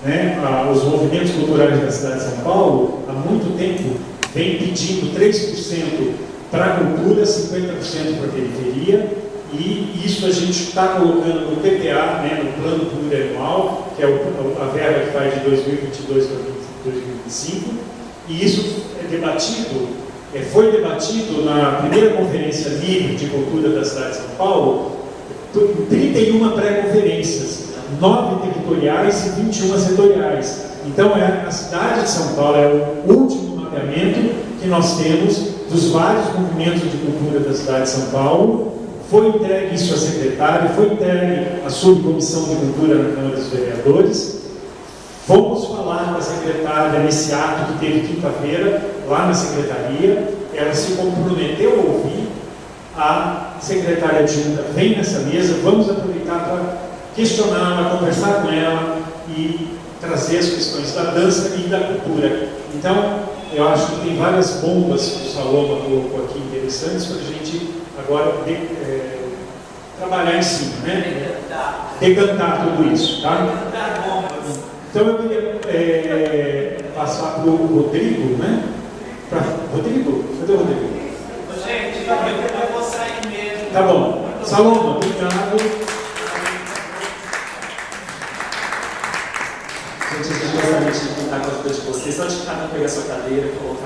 né? Os movimentos culturais da cidade de São Paulo, há muito tempo, vem pedindo 3% para a cultura, 50% para a periferia, e isso a gente está colocando no PPA, né, no plano plurianual, que é a verba que vai de 2022 para 2025, e isso é debatido, foi debatido na primeira conferência livre de cultura da cidade de São Paulo, em 31 pré-conferências, 9 territoriais e 21 setoriais. Então, a cidade de São Paulo é o último mapeamento que nós temos dos vários movimentos de cultura da cidade de São Paulo. Foi entregue isso à secretária, foi entregue à subcomissão de cultura na Câmara dos Vereadores. Fomos falar com a secretária nesse ato que teve quinta-feira, lá na secretaria. Ela se comprometeu a ouvir. A secretária adjunta vem nessa mesa, vamos aproveitar para questioná-la, conversar com ela e trazer as questões da dança e da cultura. Então, eu acho que tem várias bombas que o Saloma colocou aqui interessantes para a gente agora trabalhar em cima, né? Decantar tudo isso, tá? Decantar bombas. Então eu queria passar para o Rodrigo, né? Rodrigo? Cadê o Rodrigo? Gente, eu vou sair mesmo. Tá bom. Saloma, obrigado. Gente, a gente gostaria de contar com a ajuda de vocês, só de cada um pegar a sua cadeira e colocar.